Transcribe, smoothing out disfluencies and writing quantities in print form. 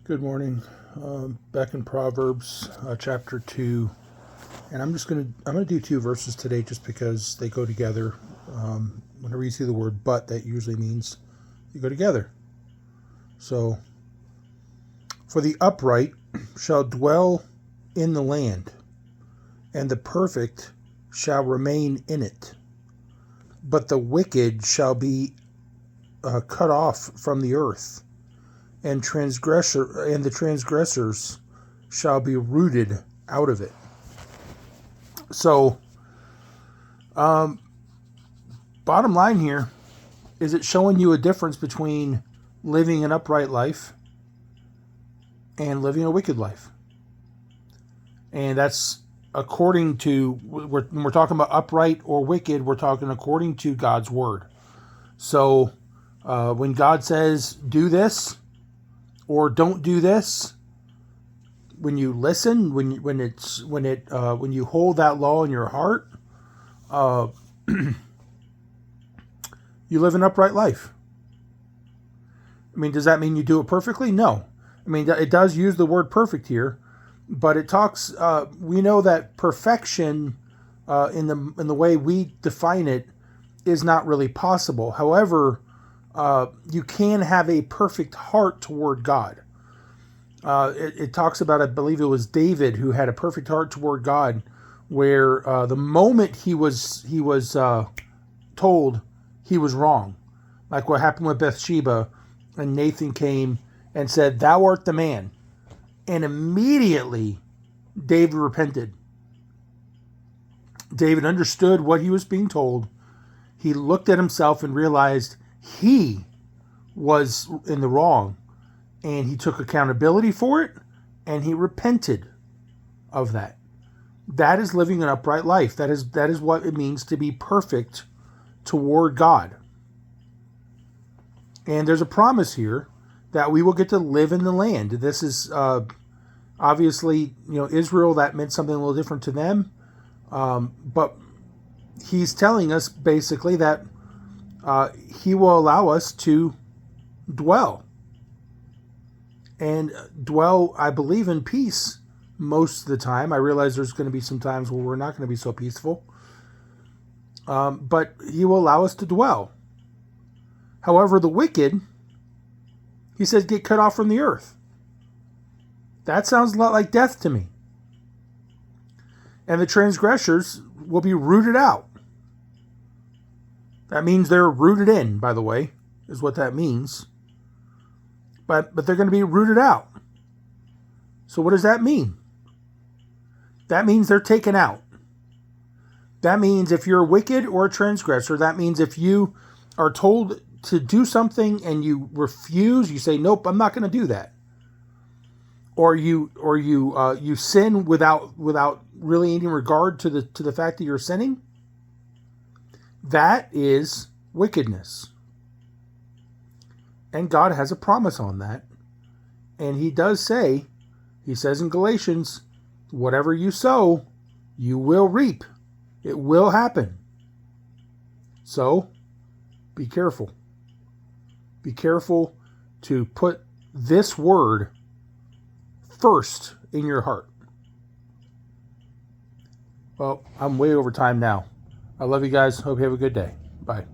Good morning. Back in Proverbs chapter 2, and I'm gonna do two verses today just because they go together. Whenever you see the word "but," that usually means you go together. So, for the upright shall dwell in the land, and the perfect shall remain in it. But the wicked shall be cut off from the earth, and the transgressors shall be rooted out of it. So, bottom line here is it showing you a difference between living an upright life and living a wicked life. And that's according to, when we're talking about upright or wicked, we're talking according to God's word. So, when God says, do this, or don't do this, when you listen, when you hold that law in your heart, you live an upright life. I mean, does that mean you do it perfectly? No. I mean, it does use the word perfect here, but it talks. We know that perfection, in the way we define it, is not really possible. However, you can have a perfect heart toward God. It talks about, I believe it was David who had a perfect heart toward God, where the moment he was told he was wrong, like what happened with Bathsheba, and Nathan came and said, "Thou art the man," and immediately David repented. David understood what he was being told. He looked at himself and realized he was in the wrong, and he took accountability for it, and he repented of that. That is living an upright life. That is what it means to be perfect toward God. And there's a promise here that we will get to live in the land. This is obviously, Israel, that meant something a little different to them. But he's telling us basically that he will allow us to dwell. And dwell, I believe, in peace most of the time. I realize there's going to be some times where we're not going to be so peaceful. But he will allow us to dwell. However, the wicked, he says, get cut off from the earth. That sounds a lot like death to me. And the transgressors will be rooted out. That means they're rooted in, by the way, is what that means. But they're going to be rooted out. So what does that mean? That means they're taken out. That means if you're wicked or a transgressor, that means if you are told to do something and you refuse, you say, nope, I'm not going to do that. Or you sin without really any regard to the fact that you're sinning. That is wickedness. And God has a promise on that. And he does say, he says in Galatians, whatever you sow, you will reap. It will happen. So, be careful. Be careful to put this word first in your heart. Well, I'm way over time now. I love you guys. Hope you have a good day. Bye.